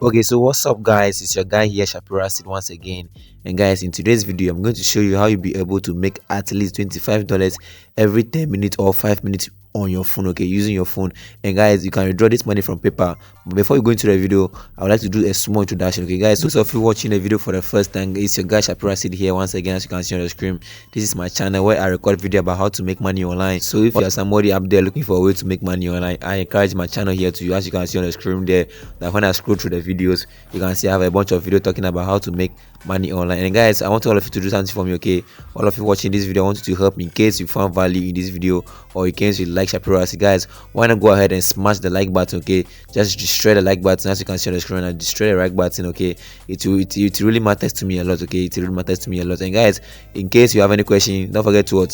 Okay, so what's up guys, it's your guy here Shapira Sid once again. And guys, in today's video I'm going to show you how you'll be able to make at least $25 every 10 minutes or 5 minutes on your phone, okay, using your phone. And guys, you can withdraw this money from paper. But before you go into the video, I would like to do a small introduction. Okay guys, those of you watching the video for the first time, it's your guy Shapira Sid here once again. As you can see on the screen, this is my channel where I record video about how to make money online. So if you are somebody up there looking for a way to make money online, I encourage my channel here to you. As you can see on the screen there, that when I scroll through the videos, you can see I have a bunch of video talking about how to make money online. And guys, I want all of you to do something for me, okay? All of you watching this video, I want you to help me in case you found value in this video, or in case you like Shapira. Guys, why not go ahead and smash the like button, okay? Just destroy the like button. As you can see on the screen, and destroy the like button, okay? It really matters to me a lot, okay? It really matters to me a lot. And guys, in case you have any question, don't forget to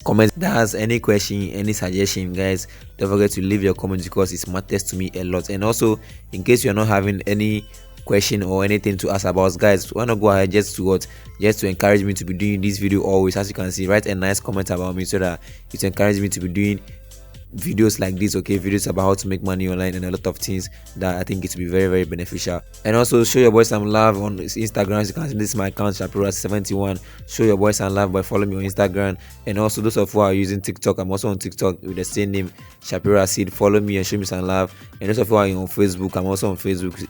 comment. That has any question, any suggestion, guys, don't forget to leave your comments because it matters to me a lot. And also, in case you're not having any question or anything to ask about, guys, why not go ahead just to encourage me to be doing this video always. As you can see, write a nice comment about me so that it encourages me to be doing videos like this, okay? Videos about how to make money online and a lot of things that I think it will be very beneficial. And also show your boy some love on Instagram. As you can see, this is my account Shapira71. Show your boy some love by following me on Instagram. And also those of you who are using TikTok, I'm also on TikTok with the same name, Shapira Sid. Follow me and show me some love. And those of you who are on Facebook, I'm also on Facebook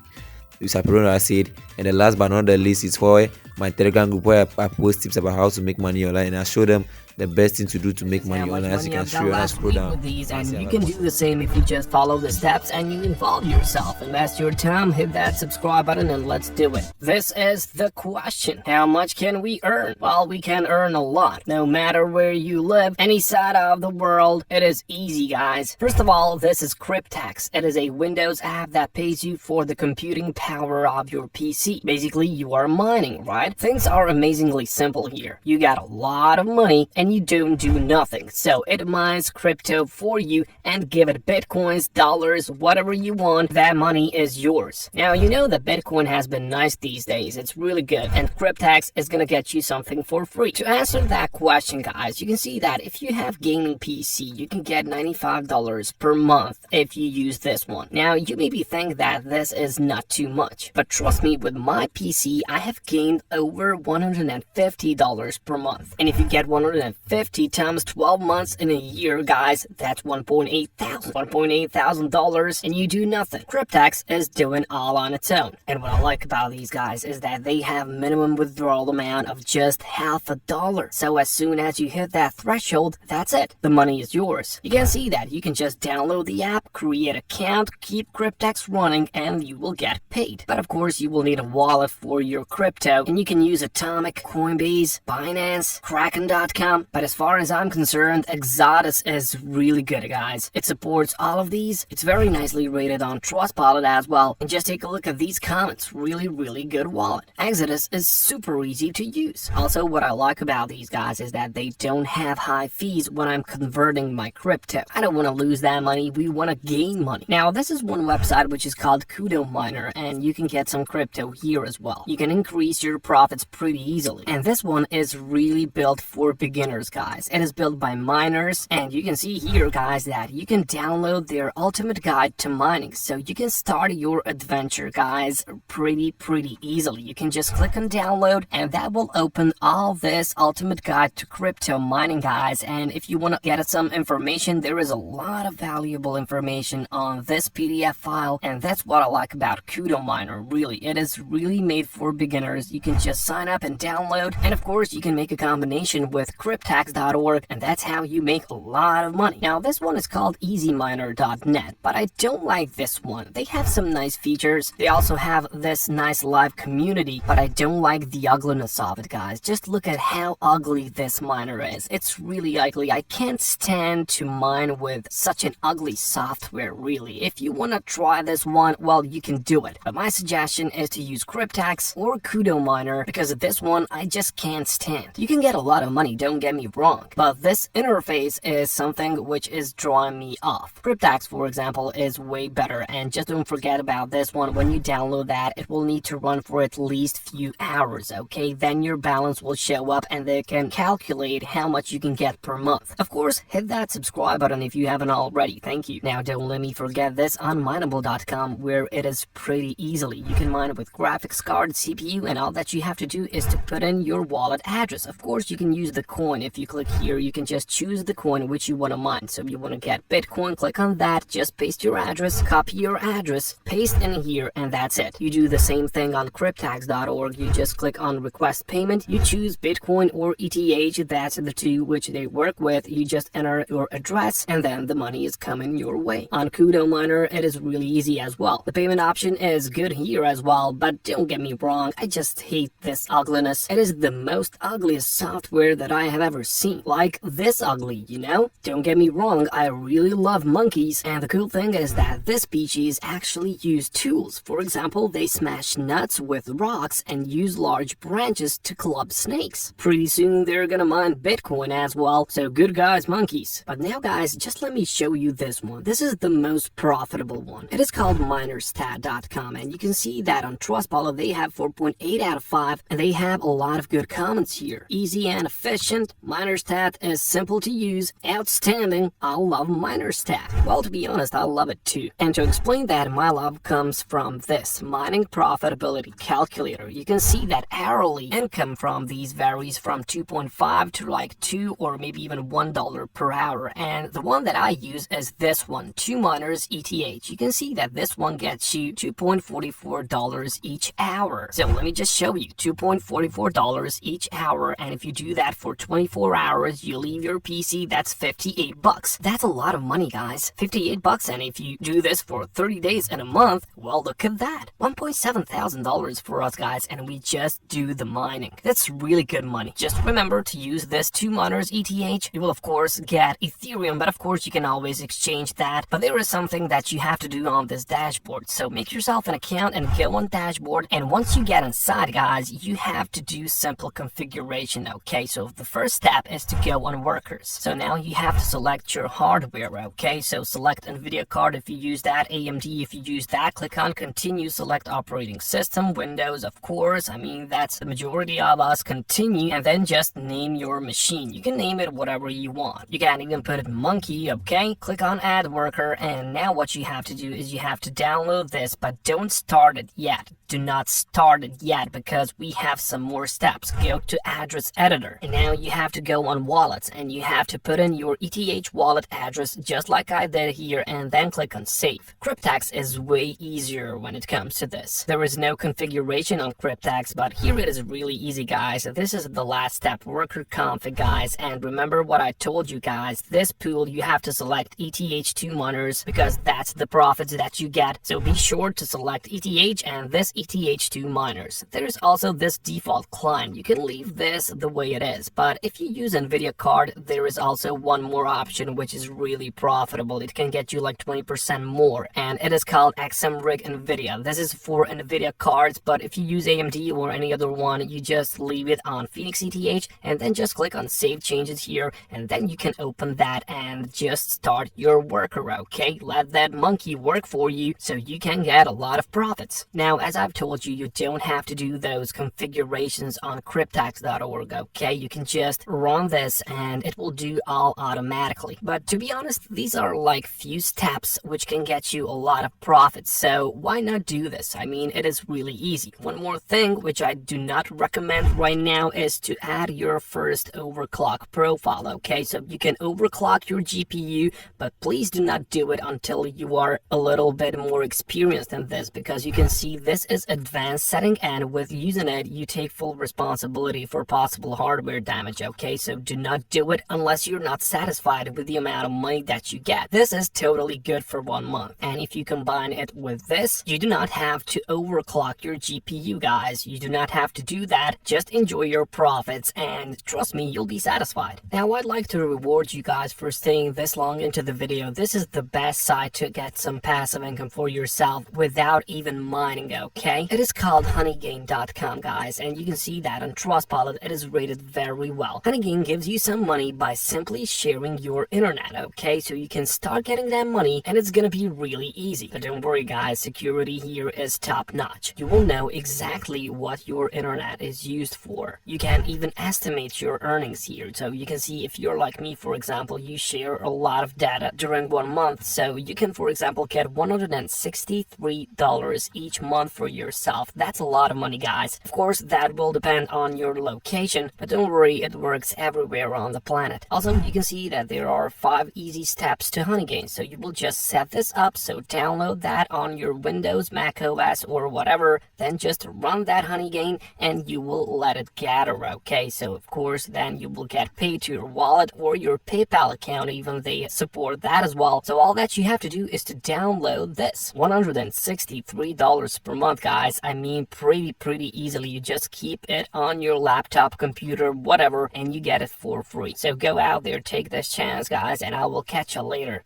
with Shapira Sid. And the last but not the least is for my Telegram group where I post tips about how to make money online, and I show them the best thing to do to make money online. As you can see, I scroll down with these, and you can do the same if you just follow the steps and you involve yourself. Invest your time, hit that subscribe button, and let's do it. This is the question: how much can we earn? Well, we can earn a lot, no matter where you live, any side of the world. It is easy, guys. First of all, this is Cryptex. It is a Windows app that pays you for the computing power of your PC. Basically, you are mining, right? Things are amazingly simple here. You got a lot of money and you don't do nothing, so it mines crypto for you and give it bitcoins, dollars, whatever you want. That money is yours. Now, you know that Bitcoin has been nice these days. It's really good, and Cryptex is gonna get you something for free. To answer that question, guys, you can see that if you have gaming PC, you can get $95 per month if you use this one. Now, you maybe think that this is not too much, but trust me, with my PC, I have gained over $150 per month. And if you get 150 times 12 months in a year, guys, that's $1.8 thousand dollars, and you do nothing. Cryptex is doing all on its own. And what I like about these guys is that they have minimum withdrawal amount of just $50. So as soon as you hit that threshold, that's it. The money is yours. You can see that you can just download the app, create an account, keep Cryptex running, and you will get paid. But of course, you will need a wallet for your crypto, and you can use Atomic, Coinbase, Binance, Kraken.com. But as far as I'm concerned, Exodus is really good, guys. It supports all of these. It's very nicely rated on Trustpilot as well. And just take a look at these comments. Really good wallet. Exodus is super easy to use. Also, what I like about these guys is that they don't have high fees when I'm converting my crypto. I don't want to lose that money. We want to gain money. Now, this is one website which is called Kudo Miner, and you can get some crypto here as well. You can increase your profits pretty easily. And this one is really built for beginners, guys. It is built by miners, and you can see here, guys, that you can download their ultimate guide to mining. So you can start your adventure, guys, pretty easily. You can just click on download, and that will open all this ultimate guide to crypto mining, guys. And if you want to get some information, there is a lot of valuable information on this PDF file, and that's what I like about Kudo Miner. Really, it is really made for beginners. You can just sign up and download, and of course you can make a combination with Cryptex.org, and that's how you make a lot of money. Now, this one is called easyminer.net, but I don't like this one. They have some nice features. They also have this nice live community, but I don't like the ugliness of it, guys. Just look at how ugly this miner is. It's really ugly. I can't stand to mine with such an ugly software, really. If you want to try this one, well, you can do it. But my suggestion is to use Cryptex or Kudo Miner, because this one I just can't stand. You can get a lot of money, don't get get me wrong, but this interface is something which is drawing me off. Cryptex, for example, is way better, and just don't forget about this one. When you download that, it will need to run for at least few hours, okay? Then your balance will show up and they can calculate how much you can get per month. Of course, hit that subscribe button if you haven't already. Thank you. Now don't let me forget this on mineable.com, where it is pretty easily. You can mine with graphics card, CPU, and all that you have to do is to put in your wallet address. Of course, you can use the coin. If you click here, you can just choose the coin which you want to mine. So if you want to get Bitcoin, click on that, just paste your address, copy your address, paste in here, and that's it. You do the same thing on cryptex.org. You just click on request payment, you choose Bitcoin or ETH, that's the two which they work with. You just enter your address and then the money is coming your way. On Kudo Miner, it is really easy as well. The payment option is good here as well, but don't get me wrong, I just hate this ugliness. It is the most ugliest software that I have ever seen. Like this ugly, you know? Don't get me wrong, I really love monkeys, and the cool thing is that this species actually use tools. For example, they smash nuts with rocks and use large branches to club snakes. Pretty soon they're gonna mine Bitcoin as well, so good guys, monkeys. But now guys, just let me show you this one. This is the most profitable one. It is called Minerstat.com, and you can see that on Trustpilot they have 4.8 out of 5, and they have a lot of good comments here. Easy and efficient. Minerstat is simple to use. Outstanding. I love Minerstat. Well, to be honest, I love it too. And to explain that, my love comes from this mining profitability calculator. You can see that hourly income from these varies from 2.5 to like 2 or maybe even $1 per hour. And the one that I use is this one, 2 miners ETH. You can see that this one gets you $2.44 each hour. So let me just show you, $2.44 each hour. And if you do that for 24 hours, you leave your PC, that's 58 bucks. That's a lot of money, guys. 58 bucks. And if you do this for 30 days in a month, well, look at that. $1.7 thousand for us, guys, and we just do the mining. That's really good money. Just remember to use this 2 miners ETH. You will of course get Ethereum, but of course you can always exchange that. But there is something that you have to do on this dashboard. So make yourself an account and go on dashboard. And once you get inside, guys, you have to do simple configuration. Okay, so the first step is to go on workers. So now you have to select your hardware. Okay, so select NVIDIA card if you use that, AMD if you use that. Click on continue, select operating system, Windows of course. I mean, that's the majority of us. Continue, and then just name your machine. You can name it whatever you want. You can even put it monkey. Okay, click on add worker, and now what you have to do is you have to download this, but don't start it yet. Do not start it yet because we have some more steps. Go to address editor, and now you have to go on wallets and you have to put in your ETH wallet address just like I did here, and then click on save. Cryptex is way easier when it comes to this. There is no configuration on Cryptex, but here it is really easy, guys. This is the last step, worker config, guys. And remember what I told you guys, this pool you have to select ETH2 miners because that's the profits that you get. So be sure to select ETH and this ETH2 miners. There's also this default client. You can leave this the way it is, but if you use NVIDIA card, there is also one more option which is really profitable. It can get you like 20% more, and it is called XMRig NVIDIA. This is for NVIDIA cards, but if you use AMD or any other one, you just leave it on Phoenix ETH and then just click on save changes here, and then you can open that and just start your worker. Okay, let that monkey work for you so you can get a lot of profits. Now, as I've told you, you don't have to do those configurations on cryptex.org. Okay, you can just run this and it will do all automatically. But to be honest, these are like few steps which can get you a lot of profits, so why not do this? I mean, it is really easy. One more thing which I do not recommend right now is to add your first overclock profile. Okay, so you can overclock your GPU, but please do not do it until you are a little bit more experienced in this, because you can see this is advanced setting, and with using it you take full responsibility for possible hardware damage. Okay, so do not do it unless you're not satisfied with the amount of money that you get. This is totally good for 1 month, and if you combine it with this, you do not have to overclock your GPU, guys. You do not have to do that. Just enjoy your profits, and trust me, you'll be satisfied. Now, I'd like to reward you guys for staying this long into the video. This is the best site to get some passive income for yourself without even mining. Okay, it is called honeygain.com, guys, and you can see that on Trustpilot it is rated very well. Honeygain gives you some money by simply sharing your internet, okay? So you can start getting that money and it's gonna be really easy. But don't worry guys, security here is top notch. You will know exactly what your internet is used for. You can even estimate your earnings here. So you can see if you're like me, for example, you share a lot of data during 1 month. So you can, for example, get $163 each month for yourself. That's a lot of money, guys. Of course, that will depend on your location, but don't worry, it works everywhere on the planet. Also, you can see that there are 5 easy steps to Honeygain. So you will just set this up. So download that on your Windows, Mac OS, or whatever. Then just run that Honeygain and you will let it gather, okay? So of course, then you will get paid to your wallet or your PayPal account, even they support that as well. So all that you have to do is to download this. $163 per month, guys. I mean, pretty easily. You just keep it on your laptop, computer, whatever, and you get it for free. So go out there, take this chance, guys, and I will catch you later.